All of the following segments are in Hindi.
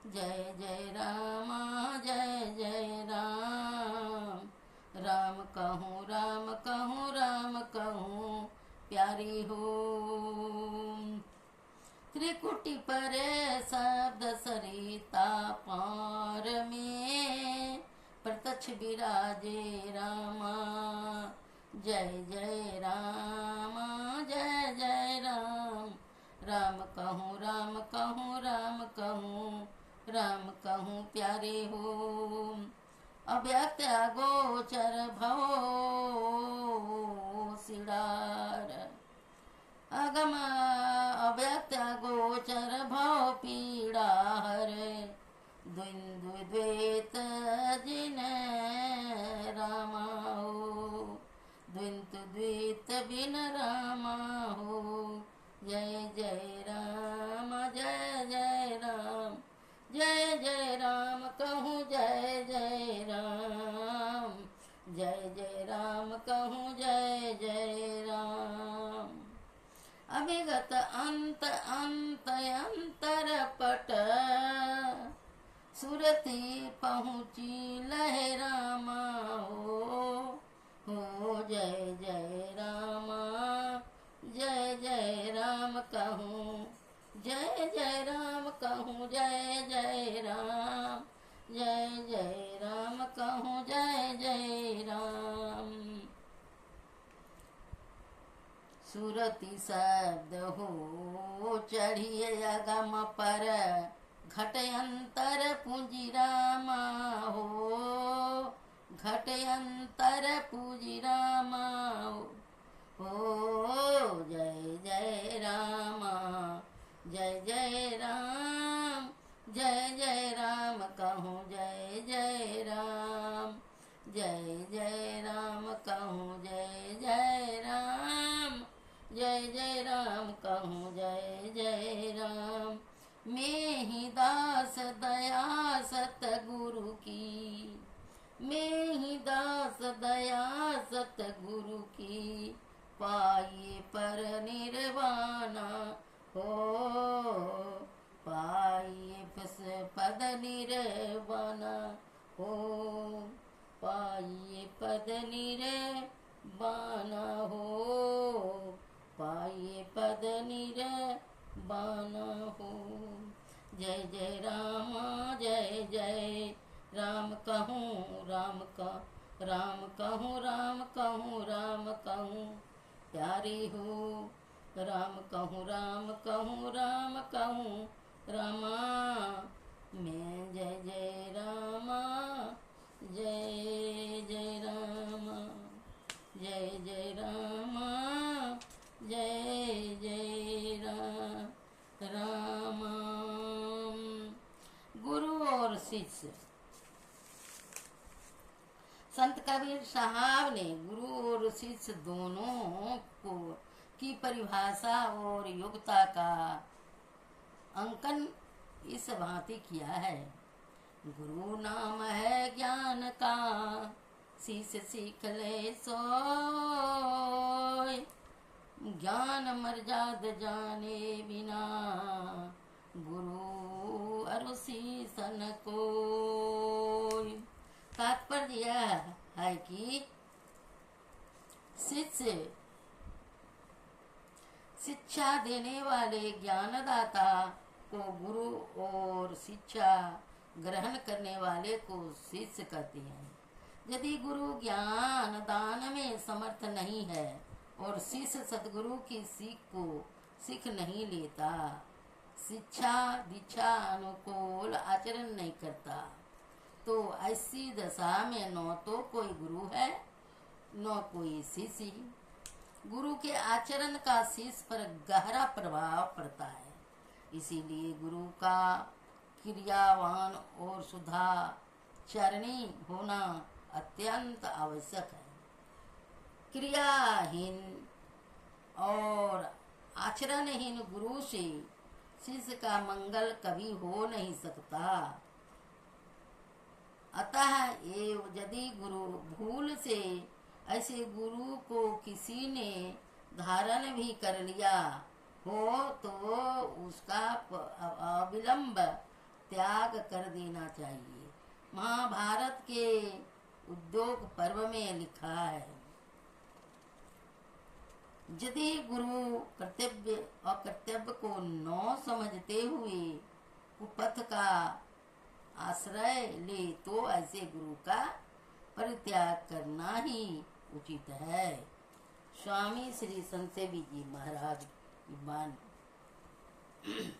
जय जय राम, जय जय राम। राम कहूँ राम कहूँ राम कहूँ प्यारी हो। त्रिकुटी परे शब्द सरिता पार में प्रत्यक्ष विराजे रामा। जय जय राम, जय जय राम। राम कहूँ राम कहूँ राम कहूँ राम कहूँ प्यारे हो। अव्यक्त अगोचर भवो सिडार अगम अव्यक्त गोचर भव पीड़ा हरे। द्वंद्व द्वैत जिन रामा हो, द्वंद्व द्वैत बिन रामा हो। जय जय राम, जय जय राम। जय जय राम कहूँ जय जय राम। जय जय राम कहूँ जय जय राम। अभिगत अंत अंत अंतर पट सुरति पहुँची लहरामा हो जय जय रामा। जय जय राम कहूँ जय जय राम कहूँ जय जय राम। जय जय राम कहूँ जय जय राम। सुरति शब्द हो चढ़िए अगम पर घट अंतर पूंजी रामा हो। घट अंतर पूंजी रामा हो। जय जय रामा, जय जय राम। जय जय राम कहूँ जय जय राम। जय जय राम कहूँ जय जय राम। जय जय राम कहूँ जय जय राम। मैं ही दास दया सतगुरु की, मैं ही दास दया सतगुरु की। पाइए पर निर्वाणा हो, पाइए पद निर्वाणा हो। पाइए पद निर्वाणा हो, पाइए पद निर्वाणा हो। जय जय राम, जय जय राम कहूँ राम का राम कहूँ राम कहूँ राम कहूँ प्यारी हो। राम कहूँ राम कहूँ राम कहूँ रामा। मैं जय जय रामा, जय जय रामा। जय जय रामा, जय जय राम। गुरु और शिष्य। संत कबीर साहब ने गुरु और शिष्य दोनों को की परिभाषा और योग्यता का अंकन इस भांति किया है। गुरु नाम है ज्ञान का, शिष्य सीख ले सोय। ज्ञान मर्याद जाने बिना गुरु और शिष्य न कोय। तात्पर्य यह है कि शिष्य शिक्षा देने वाले ज्ञानदाता को गुरु और शिक्षा ग्रहण करने वाले को शिष्य कहते हैं। यदि गुरु ज्ञान दान में समर्थ नहीं है और शिष्य सद्गुरु की सीख को सीख नहीं लेता, शिक्षा दीक्षा अनुकूल आचरण नहीं करता, तो ऐसी दशा में न तो कोई गुरु है न कोई शिष्य। गुरु के आचरण का शिष्य पर गहरा प्रभाव पड़ता है। इसीलिए गुरु का क्रियावान और शुद्धाचरणी होना अत्यंत आवश्यक है। क्रियाहीन और आचरणहीन गुरु से शिष्य का मंगल कभी हो नहीं सकता। अतः यदि गुरु भूल से ऐसे गुरु को किसी ने धारण भी कर लिया हो तो उसका अविलंब त्याग कर देना चाहिए। महाभारत के उद्योग पर्व में लिखा है, यदि गुरु कर्तव्य और कर्तव्य को न समझते हुए कुपथ का आश्रय ले तो ऐसे गुरु का परित्याग करना ही उचित है। स्वामी श्री संतसेवी जी महाराज की वाणी।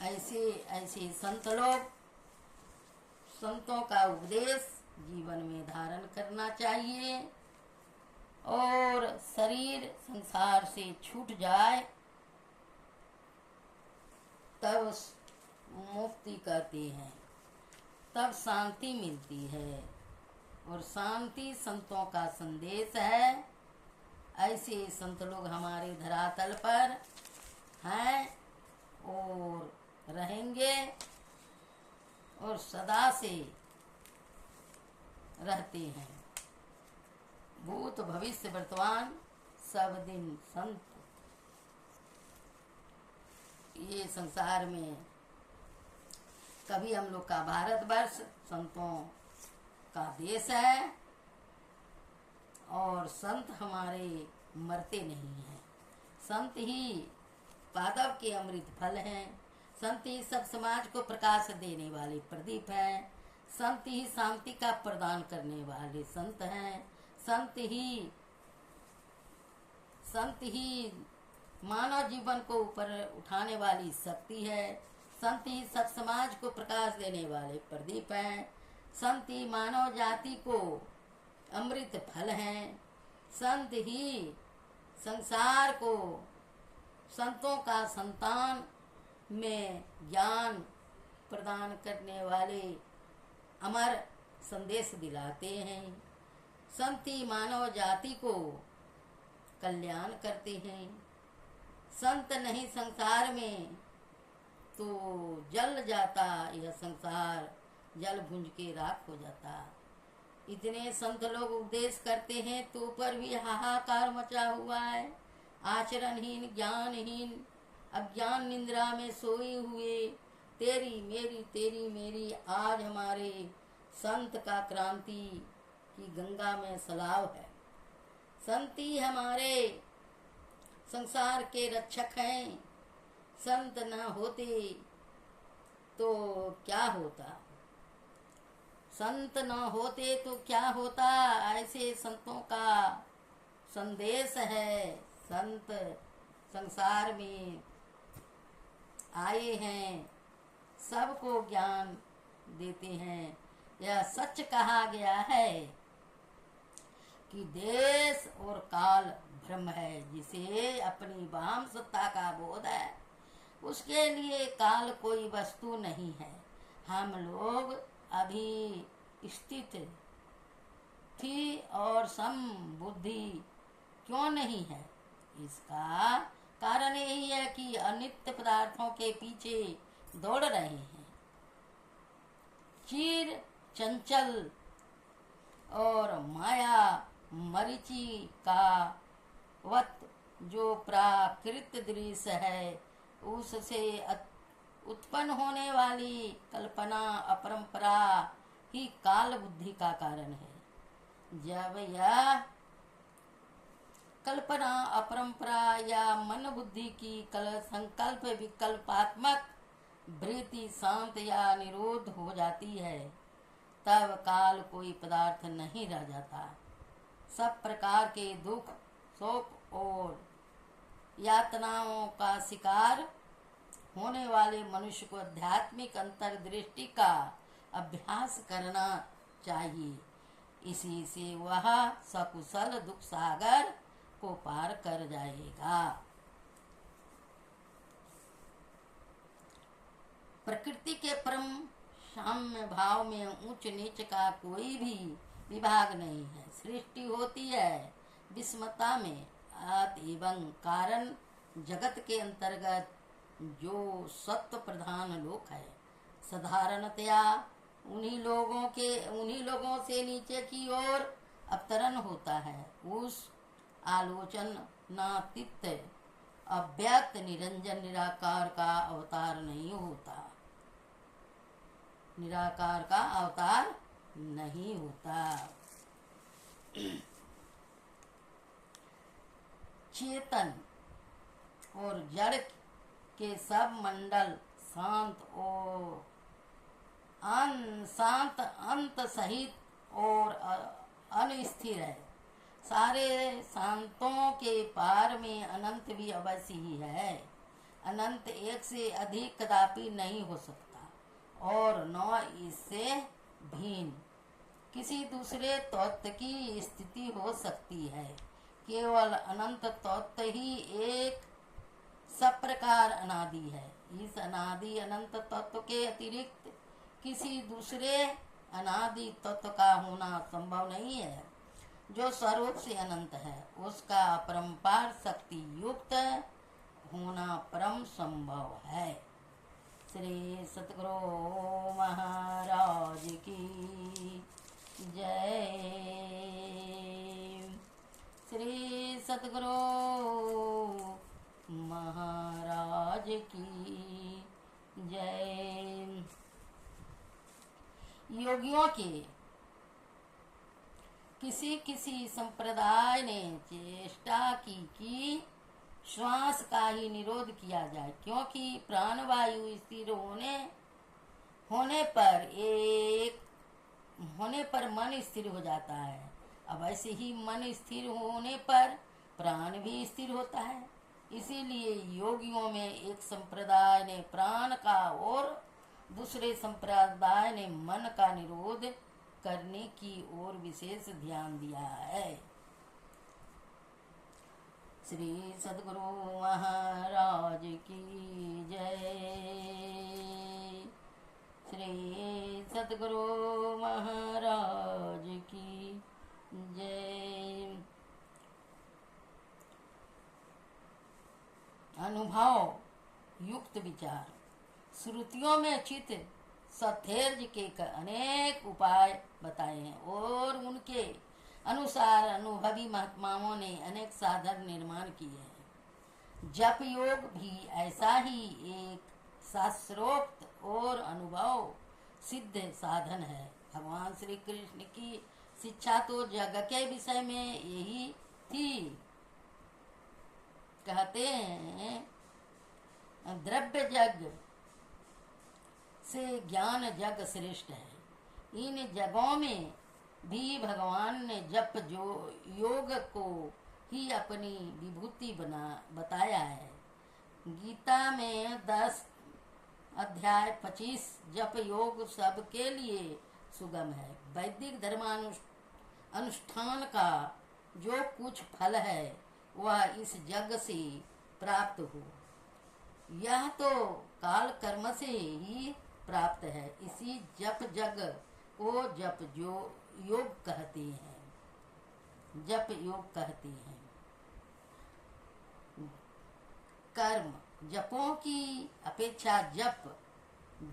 ऐसे ऐसे संत लोग, संतों का उपदेश जीवन में धारण करना चाहिए और शरीर संसार से छूट जाए तब मुक्ति कहते हैं, तब शांति मिलती है और शांति संतों का संदेश है। ऐसे संत लोग हमारे धरातल पर हैं और रहेंगे और सदा से रहते हैं। भूत भविष्य वर्तमान सब दिन संत। ये संसार में कभी हम लोग का भारतवर्ष संतों का देश है और संत हमारे मरते नहीं हैं। संत ही पादव के अमृत फल हैं। संत ही सब समाज को प्रकाश देने वाले प्रदीप हैं। संत ही शांति का प्रदान करने वाले संत हैं। संत ही मानव जीवन को ऊपर उठाने वाली शक्ति है। संत ही सब समाज को प्रकाश देने वाले प्रदीप हैं। संत ही मानव जाति को अमृत फल हैं। संत ही संसार को संतों का संतान में ज्ञान प्रदान करने वाले अमर संदेश दिलाते हैं। संत ही मानव जाति को कल्याण करते हैं। संत नहीं संसार में तो जल जाता यह संसार, जल भुंज के राख हो जाता। इतने संत लोग उपदेश करते हैं तो ऊपर भी हाहाकार मचा हुआ है। आचरणहीन, ज्ञानहीन, अज्ञान निंद्रा में सोए हुए तेरी मेरी आज हमारे संत का क्रांति की गंगा में सलाव है। संत ही हमारे संसार के रक्षक हैं। संत न होते तो क्या होता, संत न होते तो क्या होता। ऐसे संतों का संदेश है। संत संसार में आए हैं, सबको ज्ञान देते हैं। यह सच कहा गया है कि देश और काल ब्रह्म है। जिसे अपनी वाम सत्ता का बोध है उसके लिए काल कोई वस्तु नहीं है। हम लोग अभी स्थित थी और समबुद्धि क्यों नहीं है? इसका कारण यही है कि अनित्य पदार्थों के पीछे दौड़ रहे हैं। चीर चंचल और माया मरीचि का वत जो प्राकृत दृश्य है उससे उत्पन्न होने वाली कल्पना अपरंपरा ही काल बुद्धि का कारण है। जब यह कल्पना अपरंपरा या मन बुद्धि की संकल्प विकल्पात्मक वृत्ति शांत या निरोध हो जाती है तब काल कोई पदार्थ नहीं रह जाता। सब प्रकार के दुख, शोक और यातनाओं का शिकार होने वाले मनुष्य को आध्यात्मिक अंतर्दृष्टि का अभ्यास करना चाहिए। इसी से वह सकुशल दुख सागर को पार कर जाएगा। प्रकृति के परम साम्य भाव में ऊंच नीच का कोई भी विभाग नहीं है। सृष्टि होती है विषमता में आत एवं कारण जगत के अंतर्गत जो सत्व प्रधान लोक है साधारणतया उन्हीं लोगों से नीचे की ओर अवतरण होता है। उस आलोचनातीत अव्यक्त निरंजन निराकार का अवतार नहीं होता। निराकार का अवतार नहीं होता। चेतन और जड़ के सब मंडल शांत अंत सहित और अनस्थिर है। सारे शांतों के पार में अनंत भी अवश्य ही है। अनंत एक से अधिक कदापि नहीं हो सकता और न इससे भिन्न किसी दूसरे तत्व की स्थिति हो सकती है। केवल अनंत तत्व ही एक सब प्रकार अनादि है। इस अनादि अनंत तत्व के अतिरिक्त किसी दूसरे अनादि तत्व का होना संभव नहीं है। जो स्वरूप से अनंत है उसका अपरंपार शक्ति युक्त होना परम संभव है। श्री सतगुरु महाराज की जय। श्री सतगुरु महाराज की जय। योगियों के किसी संप्रदाय ने चेष्टा की कि श्वास का ही निरोध किया जाए, क्योंकि प्राणवायु स्थिर होने पर मन स्थिर हो जाता है। अब ऐसे ही मन स्थिर होने पर प्राण भी स्थिर होता है। इसीलिए योगियों में एक संप्रदाय ने प्राण का और दूसरे संप्रदाय ने मन का निरोध करने की ओर विशेष ध्यान दिया है। श्री सद्गुरु महाराज की जय। श्री सद्गुरु महाराज की जय। अनुभव युक्त विचार। श्रुतियों में चित्त सथेर्ज के अनेक उपाय बताए हैं और उनके अनुसार अनुभवी महात्माओं ने अनेक साधन निर्माण किए हैं। जप योग भी ऐसा ही एक शास्त्रोक्त और अनुभव सिद्ध साधन है। भगवान श्री कृष्ण की शिक्षा तो जग के विषय में यही थी। कहते हैं द्रव्य जग से ज्ञान जग श्रेष्ठ है। इन जगों में भी भगवान ने जप जो योग को ही अपनी विभूति बताया है। गीता में 10 अध्याय 25 जप योग सबके लिए सुगम है। वैदिक धर्मानुष्ठान का जो कुछ फल है वह इस जग से प्राप्त हो, यह तो काल कर्म से ही प्राप्त है। इसी जप जग को जप जो योग कहते हैं। जप योग कहते हैं। कर्म जपों की अपेक्षा जप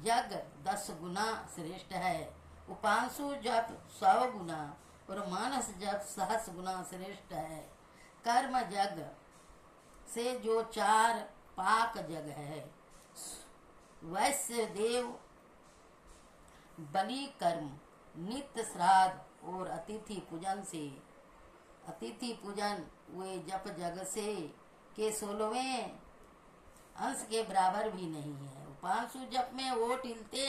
जग 10 गुना श्रेष्ठ है। उपांशु जप 100 गुना और मानस जप 100 गुना श्रेष्ठ है। कर्म जग से जो 4 पाक जग है, वैश्य देव बलि कर्म, नित्य श्राद्ध और अतिथि पूजन वे जप जग से के 16वें अंश के बराबर भी नहीं है। उपांशु जप में ओठ हिलते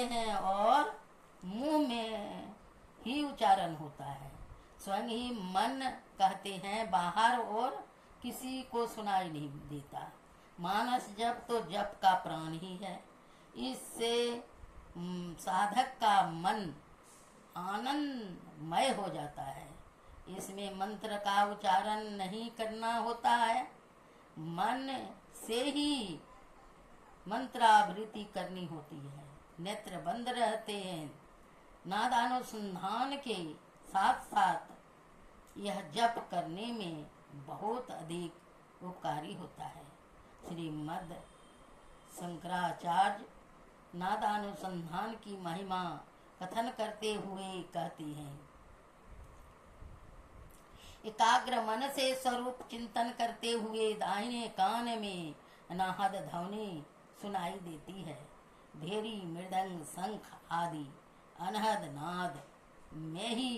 हैं और मुंह में ही उच्चारण होता है। स्वयं ही मन कहते हैं बाहर और किसी को सुनाई नहीं देता। मानस जप तो जप का प्राण ही है। इससे साधक का मन आनंदमय हो जाता है। इसमें मंत्र का उच्चारण नहीं करना होता है, मन से ही मंत्रावृत्ति करनी होती है। नेत्र बंद रहते हैं। नादानुसंधान के साथ साथ यह जप करने में बहुत अधिक उपकारी होता है। श्रीमद् शंकराचार्य नादानुसंधान की महिमा कथन करते हुए कहती हैं, एकाग्र मन से स्वरूप चिंतन करते हुए दाहिने कान में अनाहद ध्वनि सुनाई देती है। भेरी मृदंग शंख आदि अनहद नाद में ही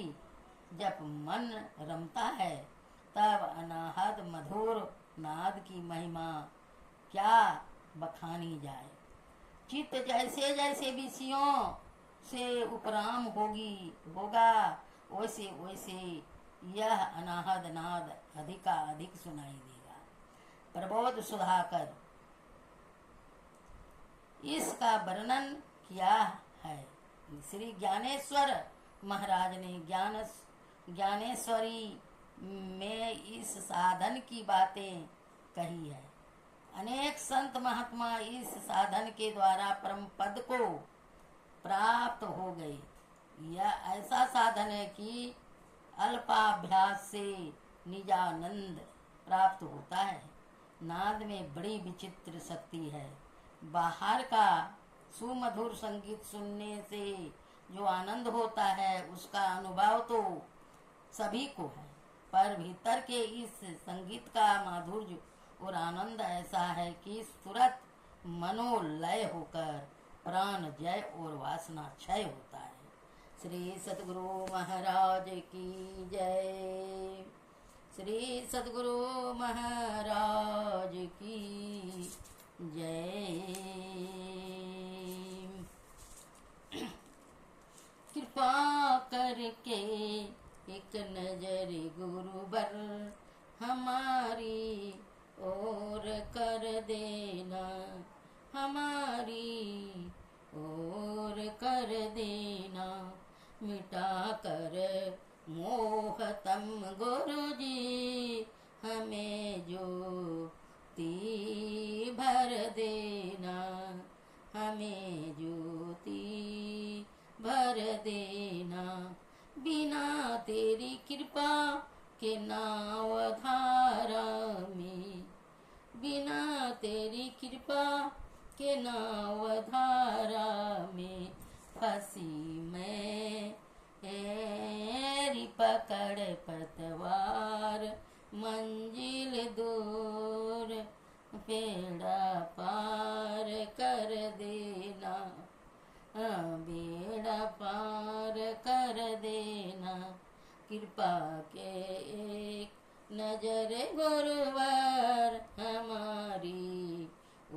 जब मन रमता है, तब अनाहद मधुर नाद की महिमा क्या बखानी जाए। चित्त जैसे जैसे विषयों से उपराम होगा, वैसे वैसे यह अनाहद नाद अधिक सुनाई देगा। प्रबोध सुधाकर इसका वर्णन किया है। श्री ज्ञानेश्वर महाराज ने ज्ञानेश्वरी में इस साधन की बातें कही है। अनेक संत महात्मा इस साधन के द्वारा परम पद को प्राप्त हो गए। यह ऐसा साधन है कि अल्पाभ्यास से निजानंद प्राप्त होता है। नाद में बड़ी विचित्र शक्ति है। बाहर का सुमधुर संगीत सुनने से जो आनंद होता है, उसका अनुभव तो सभी को है, पर भीतर के इस संगीत का माधुर्य और आनंद ऐसा है कि तुरंत मनोलय होकर प्राण जय और वासना क्षय होता है। श्री सद्गुरु महाराज की जय। श्री सद्गुरु महाराज की जय। कृपा करके एक नजर गुरुवर हमारी और कर देना, हमारी और कर देना। मिटा कर मोह तम गुरु जी, हमें ज्योति भर देना, हमें ज्योति भर देना। बिना तेरी कृपा के नाव धारा में, बिना तेरी कृपा के नाव धारा में फंसी मैं। तेरी पकड़ पतवार मंजिल दूर, बेड़ा पार कर देना, बेड़ा पार कर देना। कृपा के एक नजर गुरुवर हमारी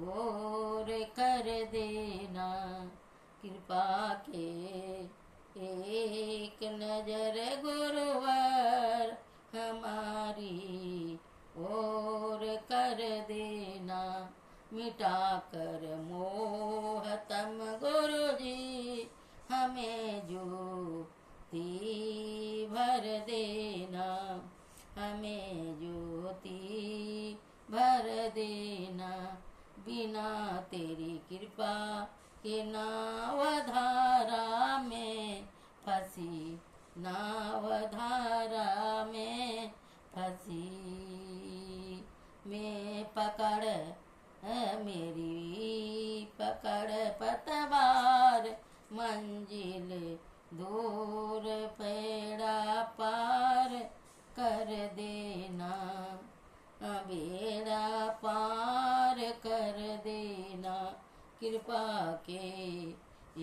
और कर देना। कृपा के एक नजर गुरुवर हमारी और कर देना। मिटा कर मोह तम गुरु जी, हमें ज्योति भर देना, हमें ज्योति भर देना। बिना तेरी कृपा के नाव धारा में फंसी, नाव धारा में फंसी। मैं पकड़ मेरी पकड़ पतवार मंजिल दूर, पेड़ा पार कर देना, बेड़ा पार कर देना। कृपा के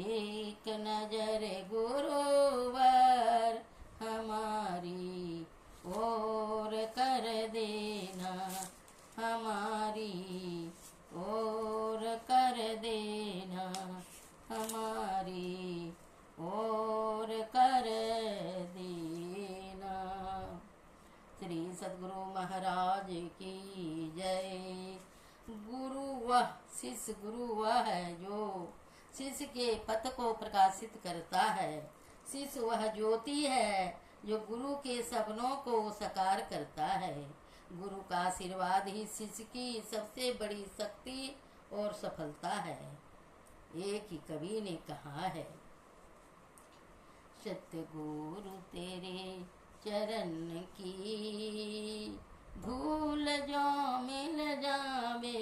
एक नजर गुरुवर हमारी और कर देना, हमारी और कर देना, हमारी और कर देना। श्री सद्गुरु महाराज की जय। गुरु वह शिष्य, गुरु वह है जो शिष्य के पथ को प्रकाशित करता है। शिष्य वह ज्योति है जो गुरु के सपनों को साकार करता है। गुरु का आशीर्वाद ही शिष्य की सबसे बड़ी शक्ति और सफलता है। एक ही कवि ने कहा है, सतगुरु तेरे चरण की धूल जो मिल जावे,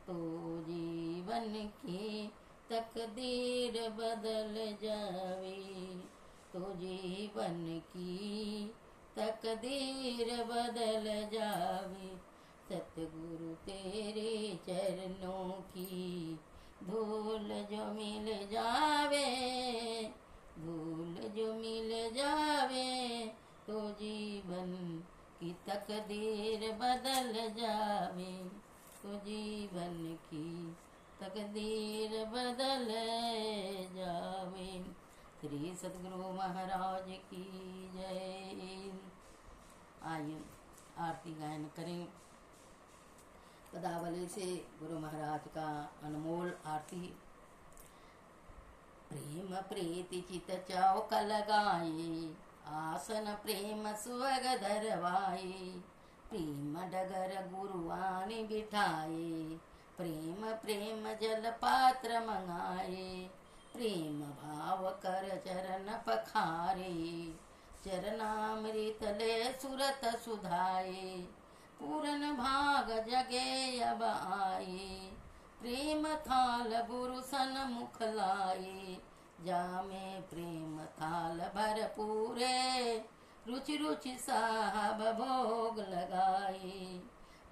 तो जीवन की तकदीर बदल जावे, तो जीवन की तकदीर बदल जावे। सत सतगुरु तेरे चरणों की धूल जो मिल जावे, धूल जो मिल जावे तो जीवन की तकदीर बदल जावे, तो जीवन की तकदीर बदल जावे। श्री सतगुरु महाराज की जय। आइए आरती गायन करें। पदावली से गुरु महाराज का अनमोल आरती। प्रेम प्रीति चित चौक लगाए, आसन प्रेम सुवग धरवाए, प्रेम डगर गुरुवाणी बिठाए, प्रेम प्रेम जल पात्र मंगाए, प्रेम भाव कर चरण पखारे, चरणामृत ले सुरत सुधाए, पूरन भाग जगे अब आए, प्रेम थाल गुरु सन मुख लाए, जामे प्रेम थाल भर पूरे, रुचि रुचि साहब भोग लगाए,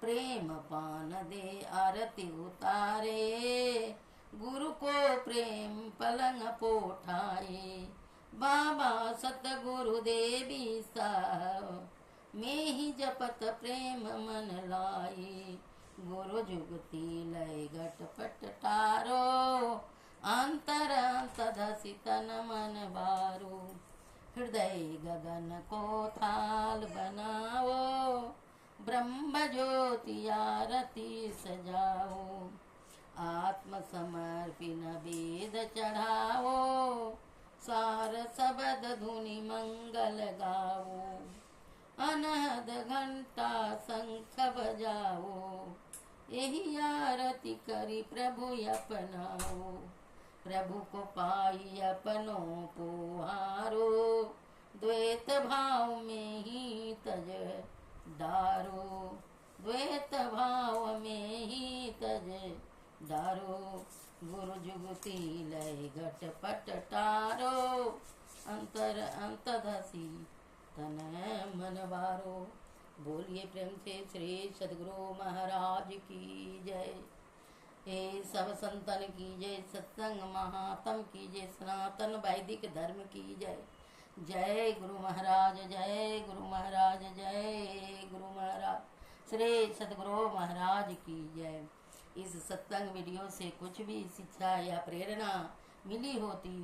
प्रेम पान दे आरती उतारे, गुरु को प्रेम पलंग पोठाए, बाबा सतगुरु देवी साहब में ही जपत प्रेम मन लाए, गुरु जुगती लय घटपट टारो, अंतर अंतधसि तन मन बारो, हृदय गगन को थाल बनाओ, ब्रह्म ज्योति आरती सजाओ, आत्म समर्पिन वेद चढ़ाओ, सार सबद धुनि मंगल गाओ, अनहद घंटा शंख बजाओ, यही आरती करी प्रभु अपनाओ, प्रभु को पाई अपनों पुहारो, द्वैत भाव में ही तज डारो, द्वैत भाव में ही तज डारो, गुरु जुगती लय घटपट टारो, अंतर अंतधसी तन मन बारो। बोलिए प्रेम से श्री सद्गुरु महाराज की जय। हे सब संतन की जय, सत्संग महात्म की जय, सनातन वैदिक धर्म की जय। जय गुरु महाराज, जय गुरु महाराज, जय गुरु महाराज, श्री सद्गुरु महाराज की जय। इस सत्संग वीडियो से कुछ भी शिक्षा या प्रेरणा मिली होती